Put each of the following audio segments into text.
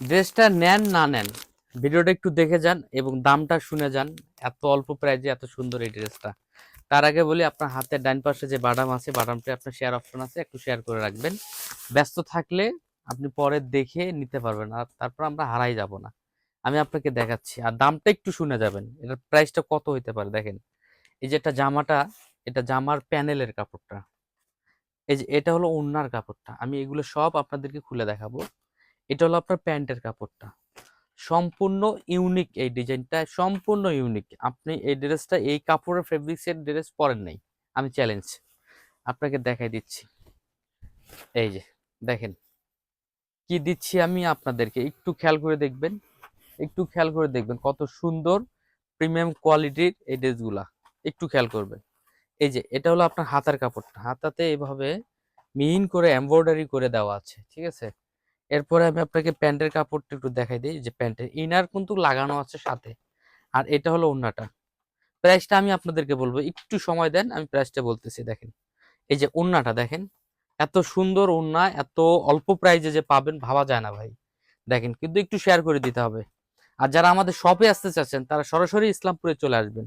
ড্রেসটা নেন না নেন, ভিডিওটা একটু দেখে যান এবং দামটা শুনে যান। এত অল্প প্রাইজে এত সুন্দর এই ড্রেসটা। তার আগে বলি, আপনার হাতের ডান পাশে যে বাদাম আছে, বাদামটা আপনার শেয়ার অপশন আছে, একটু শেয়ার করে রাখবেন। ব্যস্ত থাকলে আপনি পরে দেখে নিতে পারবেন, আর তারপর আমরা হারাই যাব না। আমি আপনাকে দেখাচ্ছি, আর দামটা একটু শুনে যাবেন, এটার প্রাইসটা কত হইতে পারে দেখেন। এই যে এটা জামাটা, এটা জামার প্যানেলের কাপড়টা, এই যে এটা হলো ওড়নার কাপড়টা, আমি এগুলো সব আপনাদেরকে খুলে দেখাবো। এটা হলো আপনার প্যান্টের কাপড়টা, সম্পূর্ণ ইউনিক এই ডিজাইনটা, সম্পূর্ণ ইউনিক। আপনি এই ড্রেসটা এই কাপড়ের ফেব্রিক্সের ড্রেস পরেন নাই, আমি চ্যালেঞ্জ আপনাকে দেখাই দিচ্ছি। এই যে দেখেন কি দিচ্ছি আমি আপনাদেরকে, একটু খেয়াল করে দেখবেন, একটু খেয়াল করে দেখবেন কত সুন্দর প্রিমিয়াম কোয়ালিটির এই ড্রেসগুলা। একটু খেয়াল করবেন। এই যে এটা হলো আপনার হাতার কাপড়টা, হাতাতে এভাবে মিহিন করে এমব্রয়ডারি করে দেওয়া আছে, ঠিক আছে। এরপরে আমি আপনাকে প্যান্টের কাপড়টা একটু দেখাই দিই, যে প্যান্টের ইনার কিন্তু লাগানো আছে সাথে। আর এটা হলো ওড়নাটা। প্রাইসটা আমি আপনাদেরকে বলবো, একটু সময় দেন, আমি প্রাইসটা বলতেছি। দেখেন এই যে ওড়নাটা দেখেন, এত সুন্দর ওড়না এত অল্প প্রাইজে যে পাবেন ভাবা যায় না ভাই। দেখেন, কিন্তু একটু শেয়ার করে দিতে হবে। আর যারা আমাদের শপে আসতে চাচ্ছেন তারা সরাসরি ইসলামপুরে চলে আসবেন,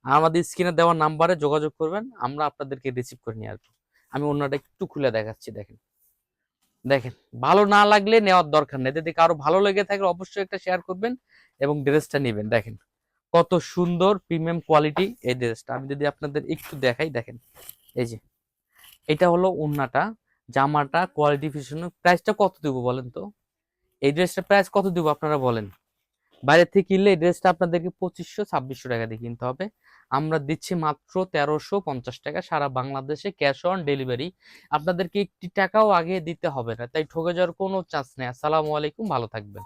আর আমাদের স্ক্রিনে দেওয়া নাম্বারে যোগাযোগ করবেন, আমরা আপনাদেরকে রিসিভ করে নিয়ে আসবো। আমি ওড়নাটা একটু খুলে দেখাচ্ছি। দেখেন দেখেন, ভালো না লাগলে নেওয়ার দরকার নেই, যদি কারো ভালো লেগে থাকে অবশ্যই একটা শেয়ার করবেন এবং ড্রেসটা নেবেন। দেখেন কত সুন্দর প্রিমিয়াম কোয়ালিটি এই ড্রেসটা, আমি যদি আপনাদের একটু দেখাই। দেখেন এই যে এটা হলো ওড়নাটা, জামাটা কোয়ালিফিকেশন। প্রাইসটা কত দিব বলেন তো? এই ড্রেসটার প্রাইস কত দিব আপনারা বলেন? বাইরে থেকে কিনলে এই ড্রেসটা আপনাদেরকে 2500-2600 টাকা দিয়ে কিনতে হবে। আমরা দিচ্ছি মাত্র 1350 টাকা, সারা বাংলাদেশে ক্যাশ অন ডেলিভারি। আপনাদেরকে একটি টাকাও আগে দিতে হবে না, তাই ঠকে যাওয়ার কোনো চান্স নেই। আসসালামু আলাইকুম, ভালো থাকবেন।